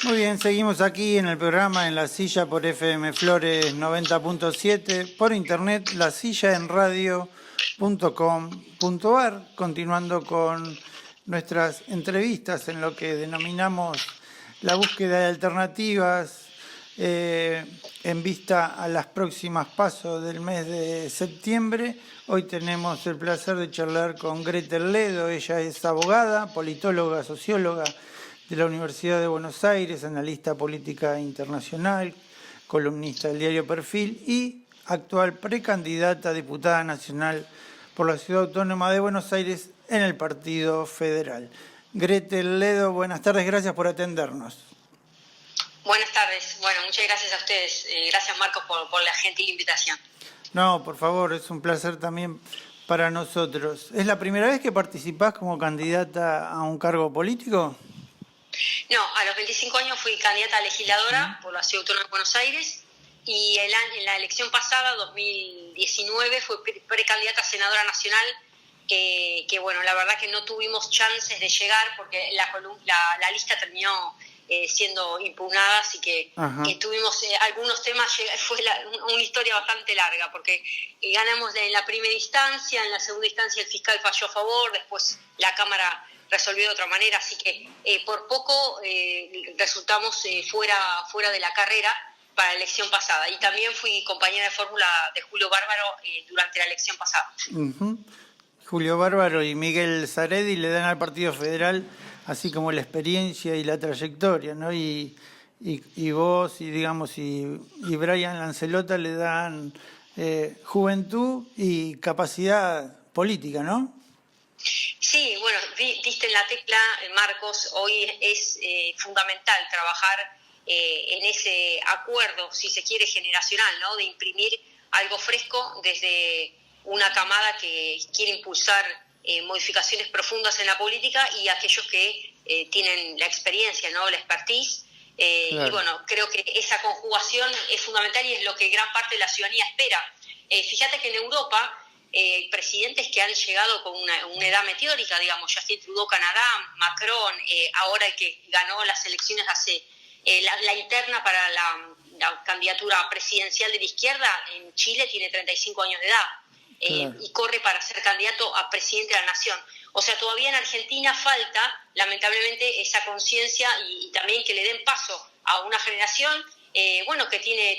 Muy bien, seguimos aquí en el programa En la Silla por FM Flores 90.7, por internet lasillaenradio.com.ar, continuando con nuestras entrevistas en lo que denominamos la búsqueda de alternativas en vista a las próximas pasos del mes de septiembre. Hoy tenemos el placer de charlar con Gretel Ledo. Ella es abogada, politóloga, socióloga de la Universidad de Buenos Aires, analista política internacional, columnista del diario Perfil y actual precandidata a diputada nacional por la Ciudad Autónoma de Buenos Aires en el Partido Federal. Gretel Ledo, buenas tardes, gracias por atendernos. Buenas tardes, bueno, muchas gracias a ustedes, gracias Marcos por la gentil invitación. No, por favor, es un placer también para nosotros. ¿Es la primera vez que participás como candidata a un cargo político? No, a los 25 años fui candidata a legisladora por la Ciudad Autónoma de Buenos Aires y en la elección pasada, 2019, fui precandidata a senadora nacional, que bueno, la verdad que no tuvimos chances de llegar porque la lista terminó siendo impugnada, así que tuvimos algunos temas, fue una historia bastante larga, porque ganamos en la primera instancia, en la segunda instancia el fiscal falló a favor, después la Cámara resolvió de otra manera, así que por poco resultamos fuera de la carrera para la elección pasada. Y también fui compañera de fórmula de Julio Bárbaro durante la elección pasada. Julio Bárbaro y Miguel Saredi le dan al Partido Federal así como la experiencia y la trayectoria, ¿no? Y vos y Brian Lancelota le dan juventud y capacidad política, ¿no? Sí, bueno, diste en la tecla, Marcos. Hoy es fundamental trabajar en ese acuerdo, si se quiere, generacional, ¿no? De imprimir algo fresco desde una camada que quiere impulsar modificaciones profundas en la política y aquellos que tienen la experiencia, ¿no? La expertise. Claro. Y bueno, creo que esa conjugación es fundamental y es lo que gran parte de la ciudadanía espera. Fíjate que en Europa presidentes que han llegado con una edad meteórica, digamos, Justin Trudeau, Canadá, Macron, ahora el que ganó las elecciones hace la interna para la candidatura presidencial de la izquierda en Chile, tiene 35 años de edad. Claro. Y corre para ser candidato a presidente de la nación. O sea, todavía en Argentina falta, lamentablemente, esa conciencia y también que le den paso a una generación, bueno, que tiene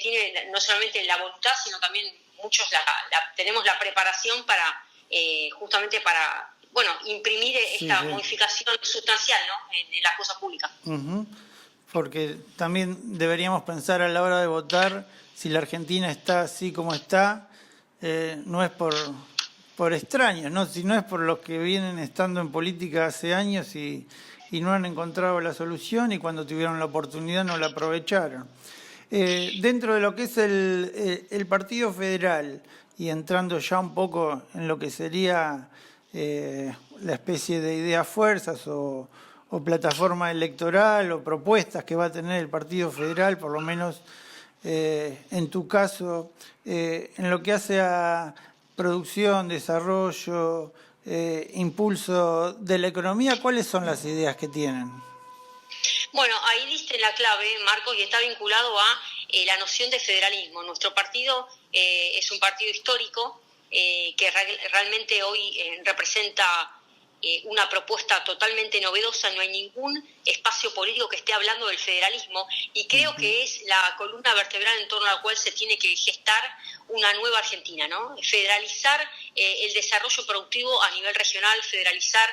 no solamente la voluntad, sino también muchos tenemos la preparación para, justamente para, bueno, imprimir esta modificación sustancial, ¿no? en la cosa pública. Porque también deberíamos pensar a la hora de votar, si la Argentina está así como está, no es por extraños, ¿no? Sino es por los que vienen estando en política hace años y no han encontrado la solución y cuando tuvieron la oportunidad no la aprovecharon. Dentro de lo que es el Partido Federal y entrando ya un poco en lo que sería la especie de ideas fuerzas o plataforma electoral o propuestas que va a tener el Partido Federal, por lo menos en tu caso, en lo que hace a producción, desarrollo, impulso de la economía, ¿cuáles son las ideas que tienen? Bueno, ahí diste la clave, Marcos, y está vinculado a la noción de federalismo. Nuestro partido es un partido histórico que realmente hoy representa una propuesta totalmente novedosa. No hay ningún espacio político que esté hablando del federalismo y creo que es la columna vertebral en torno a la cual se tiene que gestar una nueva Argentina, ¿no? Federalizar el desarrollo productivo a nivel regional, federalizar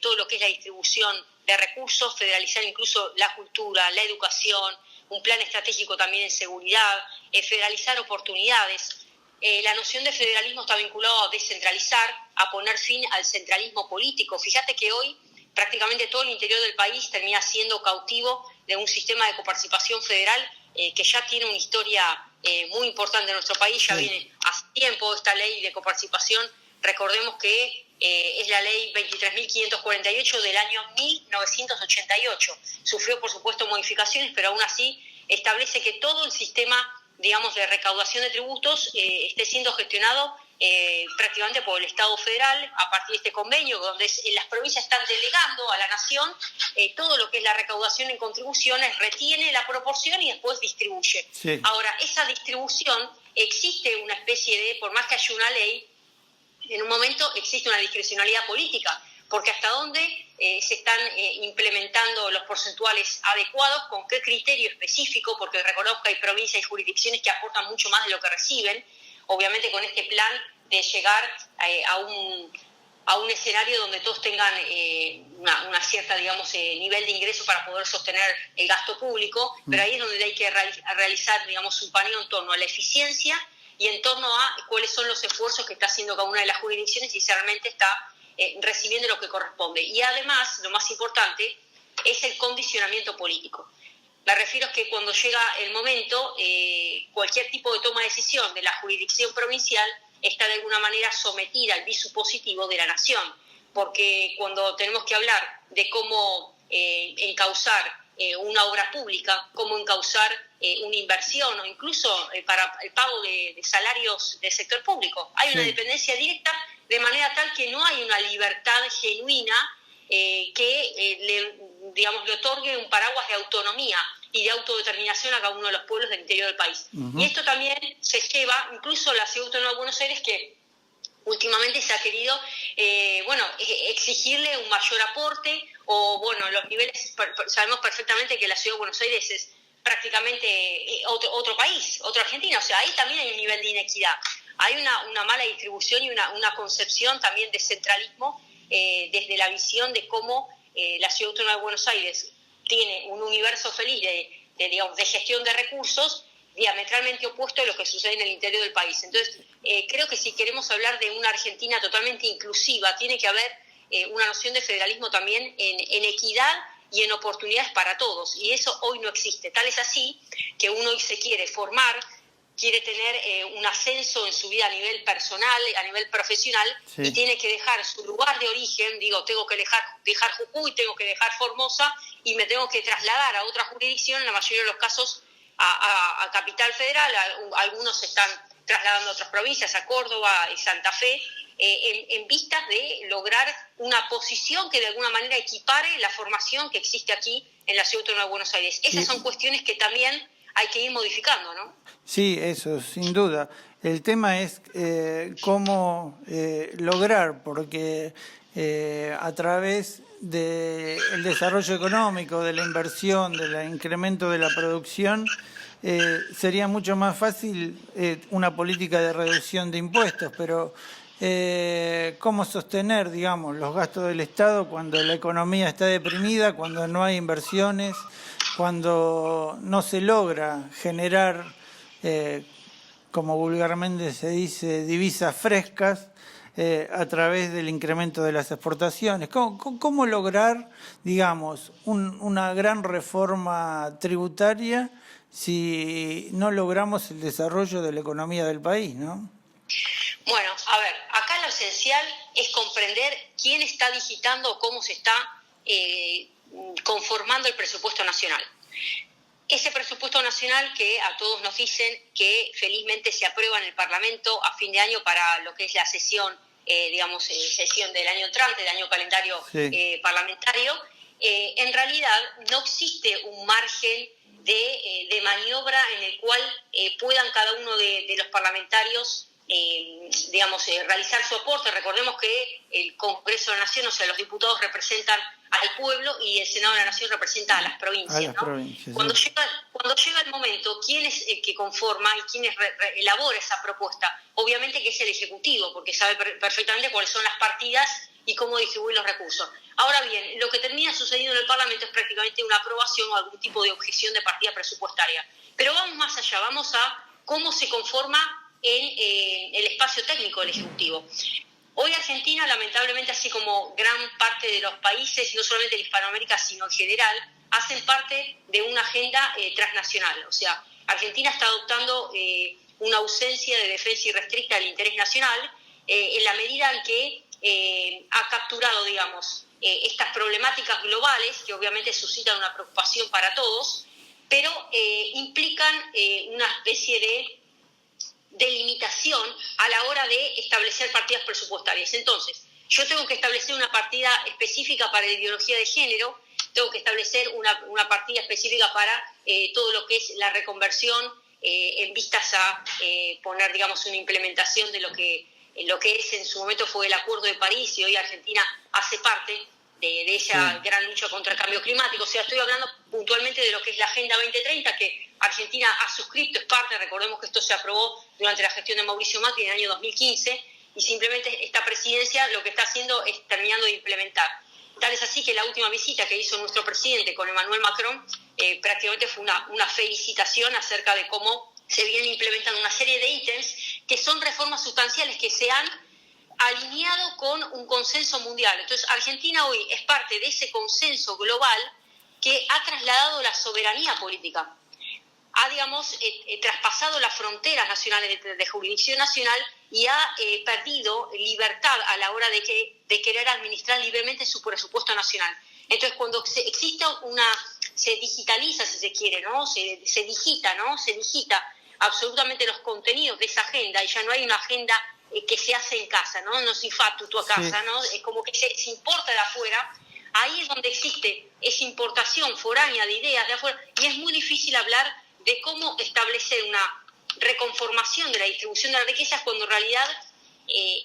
todo lo que es la distribución de recursos, federalizar incluso la cultura, la educación, un plan estratégico también en seguridad, federalizar oportunidades. La noción de federalismo está vinculado a descentralizar, a poner fin al centralismo político. Fíjate que hoy prácticamente todo el interior del país termina siendo cautivo de un sistema de coparticipación federal que ya tiene una historia muy importante en nuestro país, ya viene hace tiempo esta ley de coparticipación. Recordemos que es la ley 23.548 del año 1988. Sufrió, por supuesto, modificaciones, pero aún así establece que todo el sistema, digamos, de recaudación de tributos esté siendo gestionado prácticamente por el Estado federal a partir de este convenio, donde las provincias están delegando a la nación todo lo que es la recaudación en contribuciones, retiene la proporción y después distribuye. Sí. Ahora, esa distribución existe una especie de, por más que haya una ley, en un momento existe una discrecionalidad política, porque hasta dónde se están implementando los porcentuales adecuados, con qué criterio específico, porque recordemos que hay provincias y jurisdicciones que aportan mucho más de lo que reciben, obviamente con este plan de llegar a un escenario donde todos tengan una cierta, digamos, nivel de ingreso para poder sostener el gasto público, pero ahí es donde hay que realizar, digamos, un paneo en torno a la eficiencia y en torno a cuáles son los esfuerzos que está haciendo cada una de las jurisdicciones y si realmente está recibiendo lo que corresponde. Y además, lo más importante, es el condicionamiento político. Me refiero a que cuando llega el momento, cualquier tipo de toma de decisión de la jurisdicción provincial está de alguna manera sometida al visu positivo de la nación, porque cuando tenemos que hablar de cómo encauzar una obra pública, cómo encauzar una inversión o incluso para el pago de salarios del sector público, hay una dependencia directa, de manera tal que no hay una libertad genuina que le otorgue un paraguas de autonomía y de autodeterminación a cada uno de los pueblos del interior del país. Y esto también se lleva, incluso la Ciudad Autónoma de Buenos Aires, que últimamente se ha querido exigirle un mayor aporte, o los niveles, sabemos perfectamente que la Ciudad de Buenos Aires es prácticamente otro país, otra Argentina, o sea, ahí también hay un nivel de inequidad, hay una mala distribución y una concepción también de centralismo desde la visión de cómo la Ciudad Autónoma de Buenos Aires tiene un universo feliz de gestión de recursos diametralmente opuesto a lo que sucede en el interior del país. Entonces, creo que si queremos hablar de una Argentina totalmente inclusiva, tiene que haber una noción de federalismo también en equidad y en oportunidades para todos, y eso hoy no existe. Tal es así que uno hoy se quiere formar, quiere tener un ascenso en su vida a nivel personal, a nivel profesional, y tiene que dejar su lugar de origen, tengo que dejar Jujuy, tengo que dejar Formosa, y me tengo que trasladar a otra jurisdicción, en la mayoría de los casos a Capital Federal, algunos se están trasladando a otras provincias, a Córdoba y Santa Fe, en vistas de lograr una posición que de alguna manera equipare la formación que existe aquí en la Ciudad Autónoma de Buenos Aires. Esas son cuestiones que también hay que ir modificando, ¿no? Sí, eso, sin duda. El tema es cómo lograr, porque a través del desarrollo económico, de la inversión, del incremento de la producción, sería mucho más fácil una política de reducción de impuestos, pero cómo sostener, digamos, los gastos del Estado cuando la economía está deprimida, cuando no hay inversiones, cuando no se logra generar, como vulgarmente se dice, divisas frescas a través del incremento de las exportaciones. ¿Cómo lograr, digamos, una gran reforma tributaria si no logramos el desarrollo de la economía del país, ¿no? Bueno, a ver, acá lo esencial es comprender quién está digitando o cómo se está conformando el presupuesto nacional. Ese presupuesto nacional que a todos nos dicen que felizmente se aprueba en el Parlamento a fin de año para lo que es la sesión, sesión del año entrante, del año calendario parlamentario, en realidad no existe un margen de maniobra en el cual puedan cada uno de los parlamentarios realizar su aporte. Recordemos que el Congreso de la Nación, o sea, los diputados representan al pueblo y el Senado de la Nación representa a las provincias. Cuando llega el momento, ¿quién es el que conforma y quién elabora esa propuesta? Obviamente que es el Ejecutivo, porque sabe perfectamente cuáles son las partidas y cómo distribuir los recursos. Ahora bien, lo que termina sucediendo en el Parlamento es prácticamente una aprobación o algún tipo de objeción de partida presupuestaria. Pero vamos más allá, vamos a cómo se conforma en el espacio técnico del Ejecutivo. Hoy Argentina, lamentablemente, así como gran parte de los países, no solamente de Hispanoamérica, sino en general, hacen parte de una agenda transnacional. O sea, Argentina está adoptando una ausencia de defensa irrestricta del interés nacional en la medida en que ha capturado, estas problemáticas globales, que obviamente suscitan una preocupación para todos, pero implican una especie de delimitación a la hora de establecer partidas presupuestarias. Entonces, yo tengo que establecer una partida específica para la ideología de género, tengo que establecer una partida específica para todo lo que es la reconversión en vistas a poner, digamos, una implementación de lo que es en su momento fue el Acuerdo de París, y hoy Argentina hace parte de esa gran lucha contra el cambio climático. O sea, estoy hablando puntualmente de lo que es la Agenda 2030, que Argentina ha suscrito, es parte. Recordemos que esto se aprobó durante la gestión de Mauricio Macri en el año 2015, y simplemente esta presidencia lo que está haciendo es terminando de implementar. Tal es así que la última visita que hizo nuestro presidente con Emmanuel Macron prácticamente fue una felicitación acerca de cómo se vienen implementando una serie de ítems que son reformas sustanciales que se han alineado con un consenso mundial. Entonces, Argentina hoy es parte de ese consenso global que ha trasladado la soberanía política. Ha, digamos, traspasado las fronteras nacionales de jurisdicción nacional y ha perdido libertad a la hora de querer administrar libremente su presupuesto nacional. Entonces, cuando se digitaliza, si se quiere, ¿no? Se digita, ¿no? Se digita absolutamente los contenidos de esa agenda, y ya no hay una agenda que se hace en casa, ¿no? No se infatu tú a casa, ¿no? Es como que se importa de afuera. Ahí es donde existe esa importación foránea de ideas de afuera, y es muy difícil hablar de cómo establecer una reconformación de la distribución de las riquezas cuando en realidad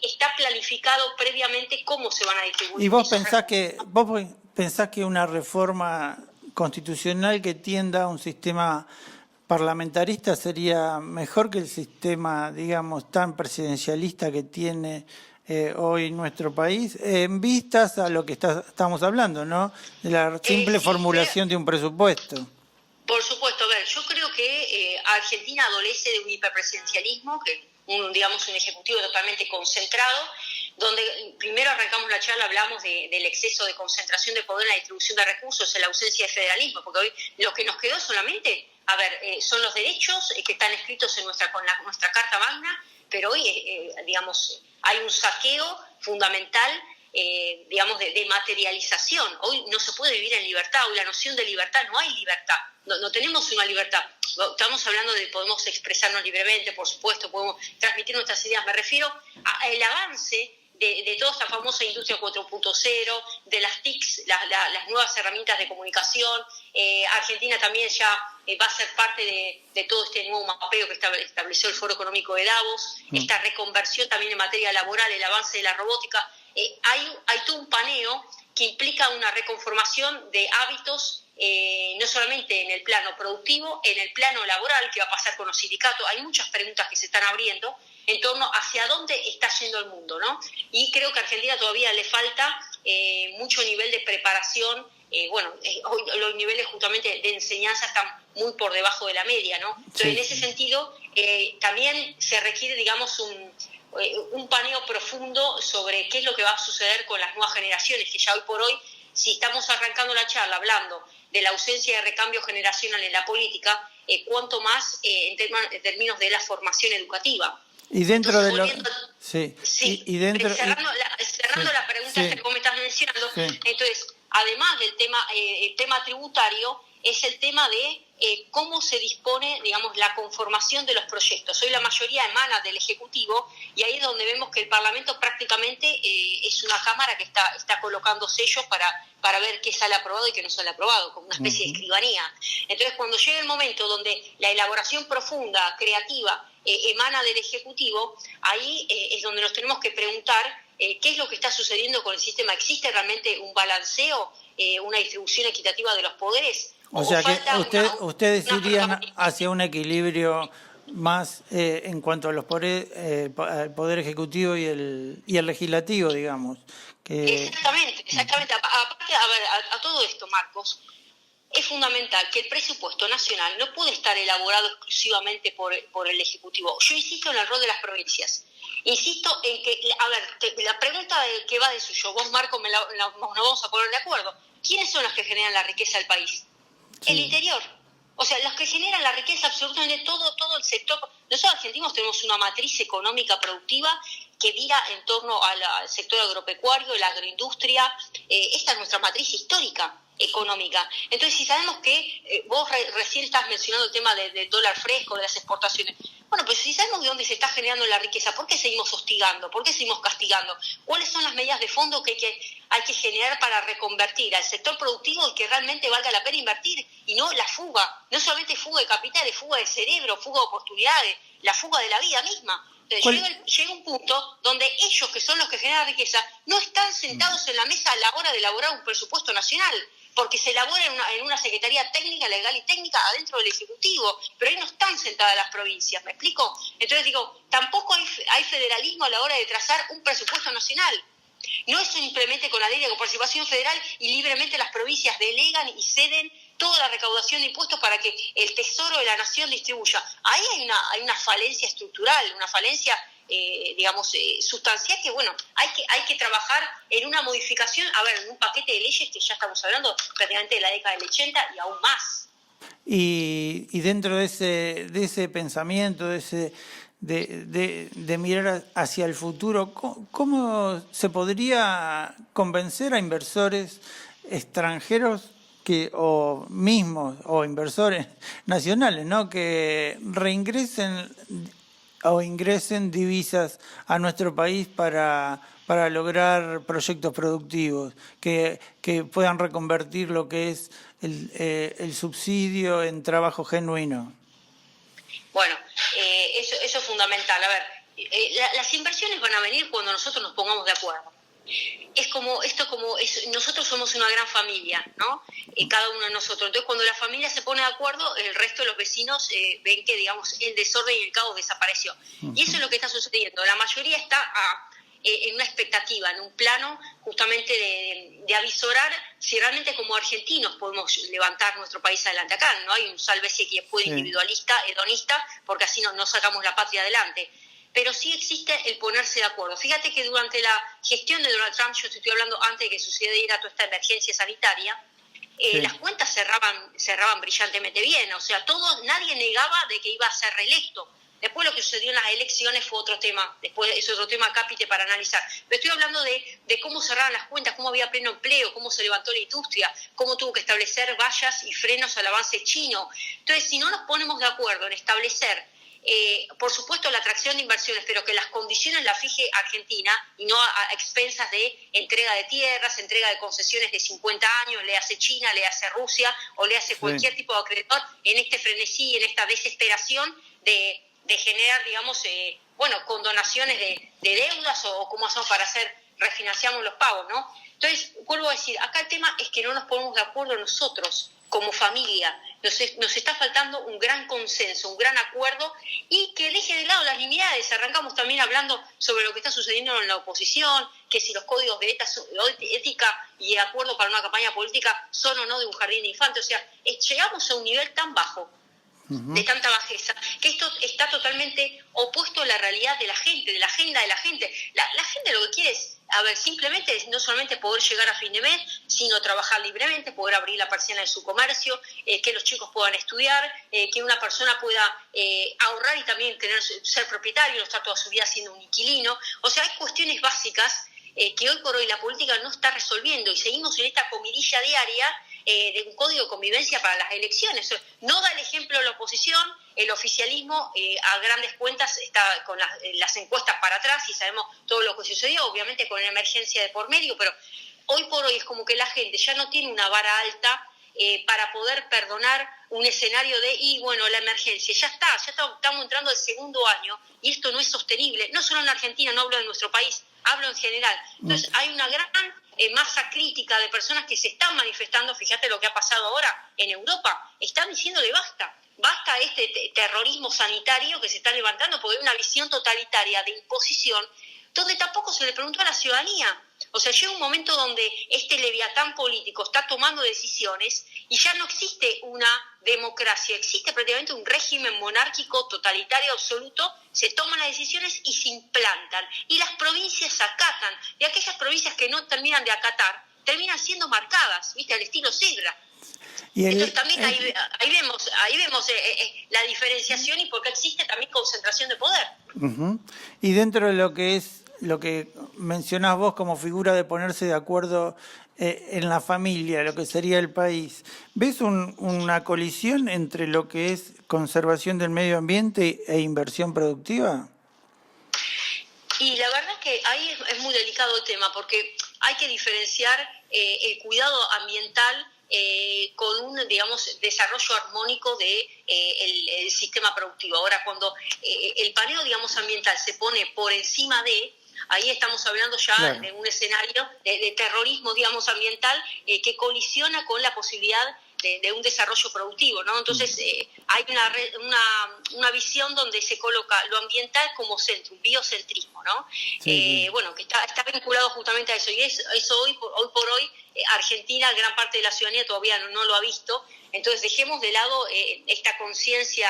está planificado previamente cómo se van a distribuir. ¿Y vos pensás que una reforma constitucional que tienda a un sistema parlamentarista sería mejor que el sistema, digamos, tan presidencialista que tiene hoy nuestro país, en vistas a lo que estamos hablando, ¿no? De la simple formulación de un presupuesto? Por supuesto, a ver, yo creo que Argentina adolece de un hiperpresidencialismo, digamos un ejecutivo totalmente concentrado, donde primero arrancamos la charla, hablamos del exceso de concentración de poder en la distribución de recursos, en la ausencia de federalismo, porque hoy lo que nos quedó solamente, son los derechos que están escritos en nuestra Carta Magna, pero hoy, digamos, hay un saqueo fundamental, digamos, de materialización. Hoy no se puede vivir en libertad, hoy la noción de libertad, no hay libertad, no tenemos una libertad. Estamos hablando de podemos expresarnos libremente, por supuesto, podemos transmitir nuestras ideas. Me refiero al avance de toda esta famosa industria 4.0, de las TICs, las nuevas herramientas de comunicación. Argentina también ya va a ser parte de todo este nuevo mapeo que estableció el Foro Económico de Davos, esta reconversión también en materia laboral, el avance de la robótica. Hay todo un paneo que implica una reconformación de hábitos, no solamente en el plano productivo, en el plano laboral, que va a pasar con los sindicatos. Hay muchas preguntas que se están abriendo en torno hacia dónde está yendo el mundo, ¿no? Y creo que a Argentina todavía le falta mucho nivel de preparación. Hoy los niveles justamente de enseñanza están muy por debajo de la media, ¿no? Entonces, en ese sentido, también se requiere, digamos, un paneo profundo sobre qué es lo que va a suceder con las nuevas generaciones, que ya hoy por hoy, si estamos arrancando la charla hablando de la ausencia de recambio generacional en la política, cuanto más en términos de la formación educativa. Y dentro entonces, cerrando la pregunta que vos me estás mencionando, entonces, además del tema tributario, es el tema de cómo se dispone, digamos, la conformación de los proyectos. Hoy la mayoría emana del Ejecutivo, y ahí es donde vemos que el Parlamento prácticamente es una cámara que está colocando sellos para ver qué sale aprobado y qué no sale aprobado, como una especie de escribanía. Entonces, cuando llega el momento donde la elaboración profunda, creativa, emana del Ejecutivo, ahí es donde nos tenemos que preguntar qué es lo que está sucediendo con el sistema. ¿Existe realmente un balanceo, una distribución equitativa de los poderes? O sea que ustedes irían hacia un equilibrio más en cuanto a los poderes, el poder ejecutivo y el legislativo, digamos. Exactamente. Aparte, a todo esto, Marcos, es fundamental que el presupuesto nacional no puede estar elaborado exclusivamente por el Ejecutivo. Yo insisto en el rol de las provincias. Insisto en que, la pregunta que va de suyo, vos, Marco, nos vamos a poner de acuerdo. ¿Quiénes son los que generan la riqueza del país? El interior. O sea, los que generan la riqueza, absolutamente todo el sector. Nosotros argentinos tenemos una matriz económica productiva que vira en torno al sector agropecuario, la agroindustria. Esta es nuestra matriz histórica. económica. Entonces, si sabemos que vos recién estás mencionando el tema del dólar fresco, de las exportaciones, bueno, pues si sabemos de dónde se está generando la riqueza, ¿por qué seguimos hostigando? ¿Por qué seguimos castigando? ¿Cuáles son las medidas de fondo que hay que generar para reconvertir al sector productivo y que realmente valga la pena invertir? Y no la fuga, no solamente fuga de capitales, fuga de cerebro, fuga de oportunidades, la fuga de la vida misma. Entonces llega un punto donde ellos, que son los que generan riqueza, no están sentados en la mesa a la hora de elaborar un presupuesto nacional, porque se elabora en una secretaría técnica, legal y técnica adentro del Ejecutivo, pero ahí no están sentadas las provincias, ¿me explico? Entonces digo, tampoco hay federalismo a la hora de trazar un presupuesto nacional. No es simplemente con la ley de coparticipación federal y libremente las provincias delegan y ceden toda la recaudación de impuestos para que el tesoro de la nación distribuya. Ahí hay una falencia estructural, una falencia sustancial que, bueno, hay que trabajar en una modificación, en un paquete de leyes que ya estamos hablando prácticamente de la década del 80 y aún más. Y dentro de ese pensamiento, de mirar hacia el futuro, ¿cómo se podría convencer a inversores extranjeros o mismos, o inversores nacionales, ¿no?, que reingresen o ingresen divisas a nuestro país para lograr proyectos productivos, que puedan reconvertir lo que es el subsidio en trabajo genuino? Bueno, eso es fundamental. A ver, las inversiones van a venir cuando nosotros nos pongamos de acuerdo. Nosotros somos una gran familia, ¿no? Cada uno de nosotros. Entonces, cuando la familia se pone de acuerdo, el resto de los vecinos ven que, digamos, el desorden y el caos desapareció. Y eso es lo que está sucediendo. La mayoría está en una expectativa, en un plano justamente de avisorar si realmente como argentinos podemos levantar nuestro país adelante. Acá no hay un sálvese quien puede individualista, hedonista, porque así no sacamos la patria adelante. Pero sí existe el ponerse de acuerdo. Fíjate que durante la gestión de Donald Trump, yo te estoy hablando antes de que sucediera toda esta emergencia sanitaria, las cuentas cerraban brillantemente bien. O sea, nadie negaba de que iba a ser reelecto. Después lo que sucedió en las elecciones fue otro tema. Después es otro tema cápite para analizar. Pero estoy hablando de cómo cerraban las cuentas, cómo había pleno empleo, cómo se levantó la industria, cómo tuvo que establecer vallas y frenos al avance chino. Entonces, si no nos ponemos de acuerdo en establecer por supuesto la atracción de inversiones, pero que las condiciones las fije Argentina y no a expensas de entrega de tierras, entrega de concesiones de 50 años, le hace China, le hace Rusia o le hace cualquier tipo de acreedor en este frenesí, en esta desesperación de generar, digamos, condonaciones de deudas o cómo hacemos para refinanciamos los pagos, ¿no? Entonces, vuelvo a decir, acá el tema es que no nos ponemos de acuerdo nosotros como familia. Nos está faltando un gran consenso, un gran acuerdo y que deje de lado las nimiedades. Arrancamos también hablando sobre lo que está sucediendo en la oposición, que si los códigos de ética y acuerdo para una campaña política son o no de un jardín de infantes. O sea, llegamos a un nivel tan bajo, de tanta bajeza, que esto está totalmente opuesto a la realidad de la gente, de la agenda de la gente. La gente lo que quiere es, simplemente no solamente poder llegar a fin de mes, sino trabajar libremente, poder abrir la persiana de su comercio, que los chicos puedan estudiar, que una persona pueda ahorrar y también ser propietario, no estar toda su vida siendo un inquilino. O sea, hay cuestiones básicas que hoy por hoy la política no está resolviendo y seguimos en esta comidilla diaria de un código de convivencia para las elecciones. No da el ejemplo la oposición, el oficialismo a grandes cuentas está con las encuestas para atrás y sabemos todo lo que sucedió, obviamente con la emergencia de por medio, pero hoy por hoy es como que la gente ya no tiene una vara alta para poder perdonar un escenario la emergencia, ya estamos entrando al segundo año y esto no es sostenible, no solo en Argentina, no hablo de nuestro país, hablo en general. Entonces hay una gran masa crítica de personas que se están manifestando. Fíjate lo que ha pasado ahora en Europa, están diciéndole basta este terrorismo sanitario que se está levantando, porque hay una visión totalitaria de imposición donde tampoco se le preguntó a la ciudadanía. O sea, llega un momento donde este leviatán político está tomando decisiones y ya no existe una democracia, existe prácticamente un régimen monárquico totalitario absoluto, se toman las decisiones y se implantan. Y las provincias acatan, y aquellas provincias que no terminan de acatar, terminan siendo marcadas, ¿viste? Al estilo Sidra. Entonces también ahí vemos la diferenciación y por qué existe también concentración de poder. Uh-huh. Y dentro de lo que mencionás vos como figura de ponerse de acuerdo en la familia, lo que sería el país. ¿Ves una colisión entre lo que es conservación del medio ambiente e inversión productiva? Y la verdad que ahí es muy delicado el tema, porque hay que diferenciar el cuidado ambiental con un, digamos, desarrollo armónico de el sistema productivo. Ahora, cuando el paneo, digamos, ambiental se pone por encima de, ahí estamos hablando ya claro, de un escenario de terrorismo, digamos, ambiental que colisiona con la posibilidad de un desarrollo productivo, ¿no? Entonces hay una visión donde se coloca lo ambiental como centro, un biocentrismo, ¿no? Sí. Bueno, que está vinculado justamente a eso, y eso hoy por hoy Argentina, gran parte de la ciudadanía todavía no lo ha visto. Entonces dejemos de lado esta conciencia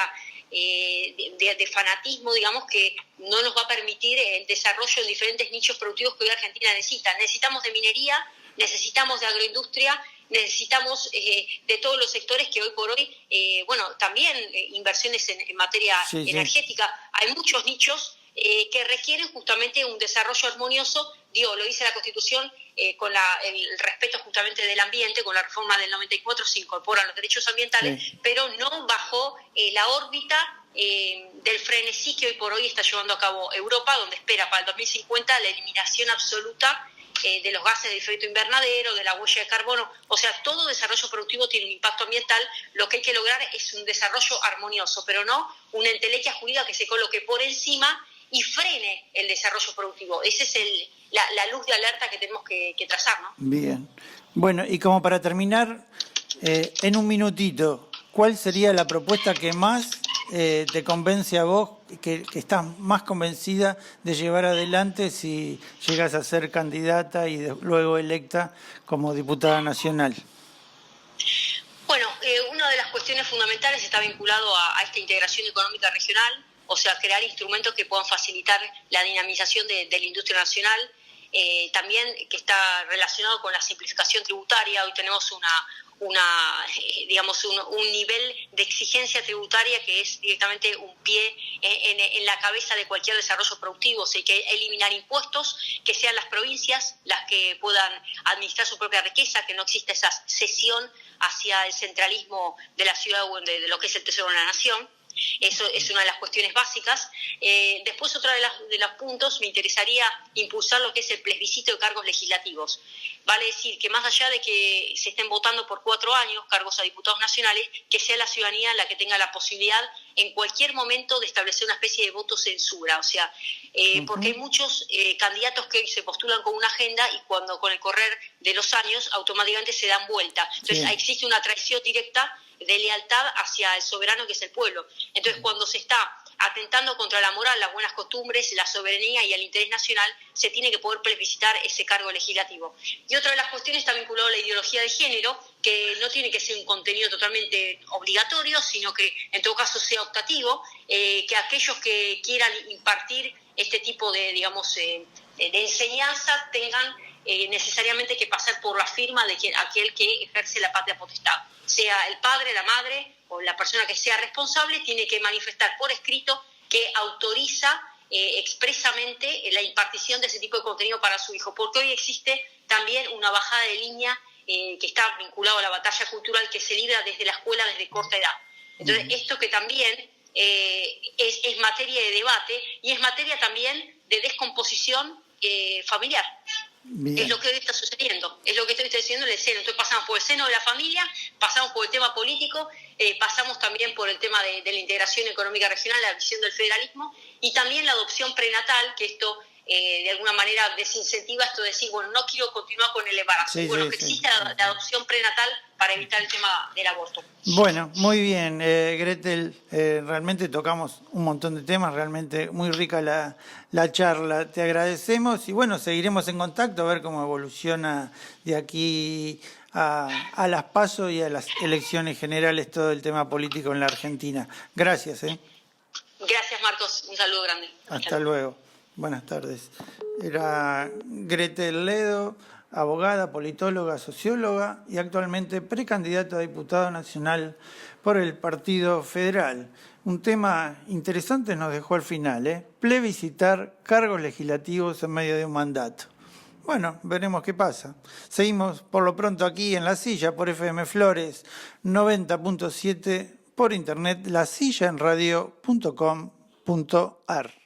de fanatismo, digamos, que no nos va a permitir el desarrollo en diferentes nichos productivos que hoy Argentina necesita. Necesitamos de minería, necesitamos de agroindustria, necesitamos de todos los sectores que hoy por hoy, bueno, también inversiones en materia energética. Hay muchos nichos que requieren justamente un desarrollo armonioso, lo dice la Constitución, con el respeto justamente del ambiente. Con la reforma del 94 se incorporan los derechos ambientales, pero no bajo la órbita del frenesí que hoy por hoy está llevando a cabo Europa, donde espera para el 2050 la eliminación absoluta de los gases de efecto invernadero, de la huella de carbono. O sea, todo desarrollo productivo tiene un impacto ambiental. Lo que hay que lograr es un desarrollo armonioso, pero no una entelequia jurídica que se coloque por encima y frene el desarrollo productivo. Esa es la luz de alerta que tenemos que trazar, ¿no? Bien. Bueno, y como para terminar, en un minutito, ¿cuál sería la propuesta que más te convence a vos, que estás más convencida de llevar adelante si llegas a ser candidata y luego electa como diputada nacional? Bueno, una de las cuestiones fundamentales está vinculado a esta integración económica regional, o sea, crear instrumentos que puedan facilitar la dinamización de la industria nacional. También que está relacionado con la simplificación tributaria. Hoy tenemos digamos un nivel de exigencia tributaria que es directamente un pie en la cabeza de cualquier desarrollo productivo. O sea, hay que eliminar impuestos, que sean las provincias las que puedan administrar su propia riqueza, que no exista esa cesión hacia el centralismo de la ciudad o de lo que es el tesoro de la nación. Eso es una de las cuestiones básicas. Después, otra de los puntos, me interesaría impulsar lo que es el plebiscito de cargos legislativos. Vale decir que más allá de que se estén votando por 4 años cargos a diputados nacionales, que sea la ciudadanía la que tenga la posibilidad en cualquier momento de establecer una especie de voto censura. O sea, porque hay muchos candidatos que hoy se postulan con una agenda y cuando con el correr de los años automáticamente se dan vuelta. Entonces existe una traición directa de lealtad hacia el soberano, que es el pueblo. Entonces, cuando se está atentando contra la moral, las buenas costumbres, la soberanía y el interés nacional, se tiene que poder plebiscitar ese cargo legislativo. Y otra de las cuestiones está vinculada a la ideología de género, que no tiene que ser un contenido totalmente obligatorio, sino que en todo caso sea optativo, que aquellos que quieran impartir este tipo de, digamos, de enseñanza tengan necesariamente que pasar por la firma de aquel que ejerce la patria potestad. Sea el padre, la madre o la persona que sea responsable, tiene que manifestar por escrito que autoriza expresamente la impartición de ese tipo de contenido para su hijo, porque hoy existe también una bajada de línea que está vinculado a la batalla cultural que se libra desde la escuela desde corta edad. Entonces, esto que también es materia de debate y es materia también de descomposición familiar. Bien. Es lo que hoy está sucediendo, es lo que estoy diciendo en el seno. Entonces pasamos por el seno de la familia, pasamos por el tema político, pasamos también por el tema de la integración económica regional, la visión del federalismo y también la adopción prenatal, que esto de alguna manera desincentiva esto de decir, bueno, no quiero continuar con el embarazo. Que exista la adopción prenatal para evitar el tema del aborto. Bueno, muy bien, Gretel, realmente tocamos un montón de temas, realmente muy rica la charla. Te agradecemos y bueno, seguiremos en contacto a ver cómo evoluciona de aquí a las PASO y a las elecciones generales todo el tema político en la Argentina. Gracias. Gracias, Marcos. Un saludo grande. Hasta luego. Buenas tardes. Era Gretel Ledo, abogada, politóloga, socióloga y actualmente precandidata a diputada nacional por el Partido Federal. Un tema interesante nos dejó al final, plebiscitar cargos legislativos en medio de un mandato. Bueno, veremos qué pasa. Seguimos por lo pronto aquí en La Silla por FM Flores 90.7, por internet lasillaenradio.com.ar.